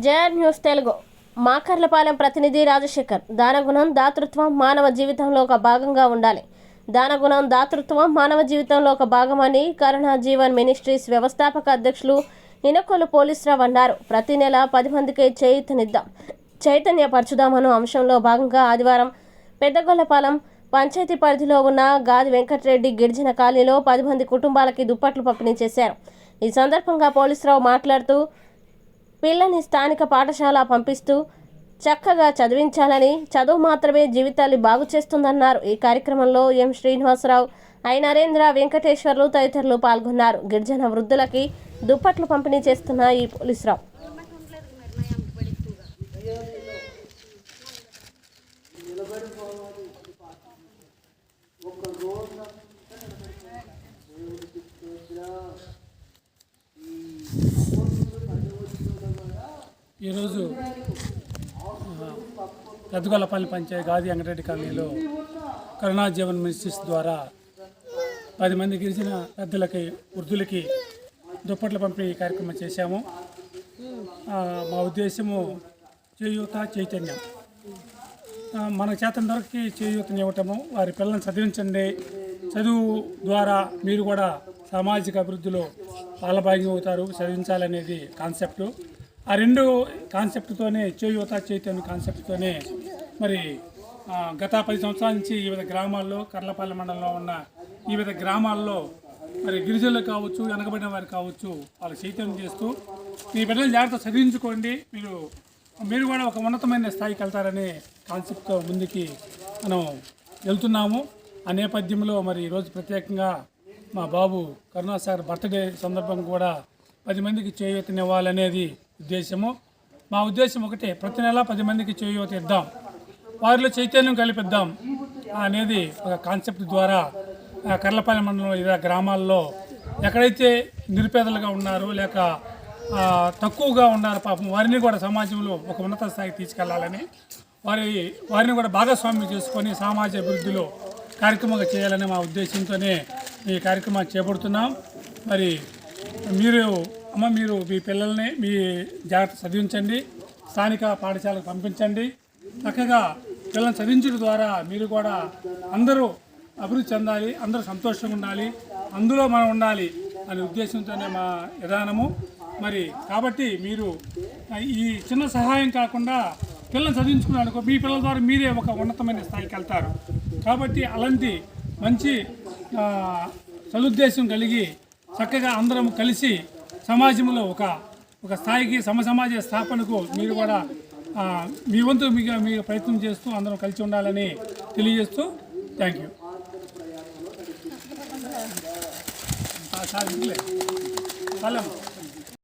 JR news Telugu మాకర్లపాలెం ప్రతినిధి రాజశేఖర్. దానగుణం దాతృత్వం మానవ జీవితంలో ఒక భాగంగా ఉండాలి. దానగుణం దాతృత్వం మానవ జీవితంలో ఒక భాగమని కరుణా జీవన్ మినిస్ట్రీస్ వ్యవస్థాపక అధ్యక్షులు ఇనకొల్లు పోలీసురావు అన్నారు. ప్రతి నెల 10 మందికి చైతన్యపరచుదామను అంశంలో భాగంగా ఆదివారం పెద్దగొల్లపాలెం పంచాయతీ పరిధిలో ఉన్న గాది వెంకటరెడ్డి గిరిజన కాలనీలో 10 మంది కుటుంబాలకి దుప్పట్లు పంపిణీ చేశారు. ఈ సందర్భంగా పోలీసురావు మాట్లాడుతూ పిల్లని స్థానిక పాఠశాల పంపిస్తూ చక్కగా చదివించాలని, చదువు మాత్రమే జీవితాన్ని బాగు చేస్తుందన్నారు. ఈ కార్యక్రమంలో ఎం శ్రీనివాసరావు, ఐ నరేంద్ర, వెంకటేశ్వర్లు తదితరులు పాల్గొన్నారు. గిరిజన వృద్ధులకి దుప్పట్లు పంపిణీ చేస్తున్న ఈ పోలీసురావు ఈరోజు పెద్దగొల్లపల్లి పంచాయతీ గాది వెంకటరెడ్డి కాలనీలో కరుణా జీవన్ మినిస్ట్రీస్ ద్వారా 10 మంది గిరిజన పెద్దలకి వృద్ధులకి దుప్పట్ల పంపిణీ కార్యక్రమం చేశాము. మా ఉద్దేశము చేయూత చైతన్యం, మన చేతన వరకు చేయూతని ఇవ్వటము, వారి పిల్లల్ని చదివించండి, చదువు ద్వారా మీరు కూడా సామాజిక అభివృద్ధిలో పాలభాగ్యం అవుతారు, చదివించాలనేది కాన్సెప్టు. ఆ 2 కాన్సెప్ట్తోనే చేయూత చైతన్య కాన్సెప్ట్తోనే మరి గత 10 సంవత్సరాల నుంచి వివిధ గ్రామాల్లో, కర్లపల్లి మండలంలో ఉన్న వివిధ గ్రామాల్లో మరి గిరిజనులు కావచ్చు, వెనకబడిన వారు కావచ్చు, వాళ్ళు చైతన్యం చేస్తూ మీ బిడ్డలు జాగ్రత్త చదివించుకోండి, మీరు కూడా ఒక ఉన్నతమైన స్థాయికి వెళ్తారనే కాన్సెప్ట్తో ముందుకి మనం వెళ్తున్నాము. ఆ నేపథ్యంలో మరి ఈరోజు ప్రత్యేకంగా మా బాబు కరుణాసాగర్ బర్త్డే సందర్భంగా కూడా 10 మందికి చేయూతనివ్వాలనేది ఉద్దేశము. మా ఉద్దేశం ఒకటే, ప్రతి నెల 10 మందికి చేయూత ఇద్దాం, వారిలో చైతన్యం కల్పిద్దాం అనేది ఒక కాన్సెప్ట్ ద్వారా కర్లపల్లి మండలం ఇతర గ్రామాల్లో ఎక్కడైతే నిరుపేదలుగా ఉన్నారో లేక తక్కువగా ఉన్నారో పాపం వారిని కూడా సమాజంలో ఒక ఉన్నత స్థాయికి తీసుకెళ్లాలని, వారిని కూడా భాగస్వామ్యం చేసుకొని సామాజిక అభివృద్ధిలో కార్యక్రమంగా చేయాలనే మా ఉద్దేశంతోనే ఈ కార్యక్రమాన్ని చేపడుతున్నాం. మరి మీరు మీ పిల్లల్ని మీ జాగ్రత్త చదివించండి, స్థానిక పాఠశాలకు పంపించండి. చక్కగా పిల్లల్ని చదివించడం ద్వారా మీరు కూడా అందరూ అభివృద్ధి చెందాలి, అందరూ సంతోషంగా ఉండాలి, అందులో మనం ఉండాలి అనే ఉద్దేశంతోనే మా విధానము. మరి కాబట్టి మీరు ఈ చిన్న సహాయం కాకుండా పిల్లల్ని చదివించుకున్నారనుకో, మీ పిల్లల ద్వారా మీరే ఒక ఉన్నతమైన స్థాయికి వెళ్తారు. కాబట్టి అలాంటి మంచి సదుద్దేశం కలిగి చక్కగా అందరం కలిసి సమాజంలో ఒక స్థాయికి సమాజ స్థాపనకు మీరు కూడా మీ వంతు మీ ప్రయత్నం చేస్తూ అందరం కలిసి ఉండాలని తెలియజేస్తూ థ్యాంక్ యూ.